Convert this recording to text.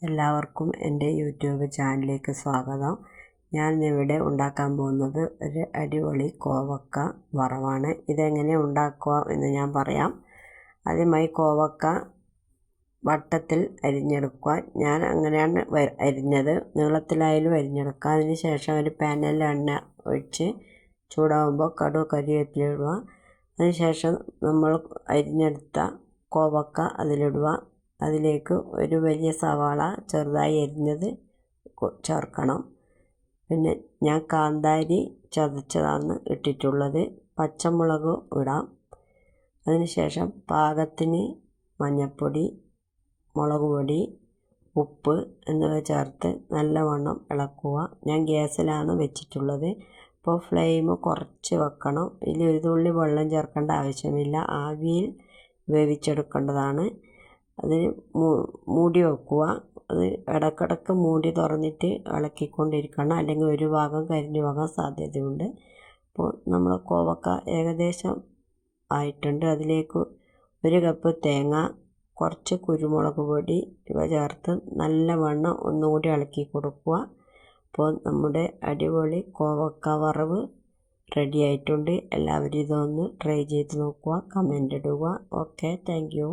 എല്ലാവർക്കും എൻ്റെ യൂട്യൂബ് ചാനലിലേക്ക് സ്വാഗതം. ഞാൻ ഇവിടെ ഉണ്ടാക്കാൻ പോകുന്നത് ഒരു അടിപൊളി കോവക്ക വറവാണ്. ഇതെങ്ങനെ ഉണ്ടാക്കുക എന്ന് ഞാൻ പറയാം. ആദ്യമായി കോവക്ക വട്ടത്തിൽ അരിഞ്ഞെടുക്കുക. ഞാൻ അങ്ങനെയാണ് അരിഞ്ഞത്. നീളത്തിലായാലും അരിഞ്ഞെടുക്കുക. അതിന് ശേഷം ഒരു പാനിൽ എണ്ണ ഒഴിച്ച് ചൂടാകുമ്പോൾ കടുക് കരിവേപ്പില ഇടുക. അതിനുശേഷം നമ്മൾ അരിഞ്ഞെടുത്ത കോവക്ക അതിലിടുക. അതിലേക്ക് ഒരു വലിയ സവാള ചെറുതായി അരിഞ്ഞത് ചേർക്കണം. പിന്നെ ഞാൻ കാന്താരി ചതച്ചതാണ് ഇട്ടിട്ടുള്ളത്. പച്ചമുളക് ഇടാം. അതിനുശേഷം പാകത്തിന് മഞ്ഞൾപ്പൊടി, മുളക് പൊടി, ഉപ്പ് എന്നിവ ചേർത്ത് നല്ലവണ്ണം ഇളക്കുക. ഞാൻ ഗ്യാസിലാണ് വെച്ചിട്ടുള്ളത്. ഇപ്പോൾ ഫ്ലെയിം കുറച്ച് വെക്കണം. ഇതിൽ ഒരു തുള്ളി വെള്ളം ചേർക്കേണ്ട ആവശ്യമില്ല. ആവിയിൽ വേവിച്ചെടുക്കേണ്ടതാണ്. അതിന് മൂടി വെക്കുക. അത് ഇടയ്ക്കിടയ്ക്ക് മൂടി തുറന്നിട്ട് ഇളക്കിക്കൊണ്ടിരിക്കണം, അല്ലെങ്കിൽ ഒരു ഭാഗം കരിഞ്ഞു പോകാൻ സാധ്യതയുണ്ട്. അപ്പോൾ നമ്മൾ കോവക്ക ഏകദേശം ആയിട്ടുണ്ട്. അതിലേക്ക് 1 കപ്പ് തേങ്ങ, കുറച്ച് കുരുമുളക് പൊടി ഇവ ചേർത്ത് നല്ലവണ്ണം ഒന്നുകൂടി ഇളക്കി കൊടുക്കുക. അപ്പോൾ നമ്മുടെ അടിപൊളി കോവക്ക വറവ് റെഡി ആയിട്ടുണ്ട്. എല്ലാവരും ഇതൊന്ന് ട്രൈ ചെയ്ത് നോക്കുക, കമൻ്റ് ഇടുക. Okay, thank you.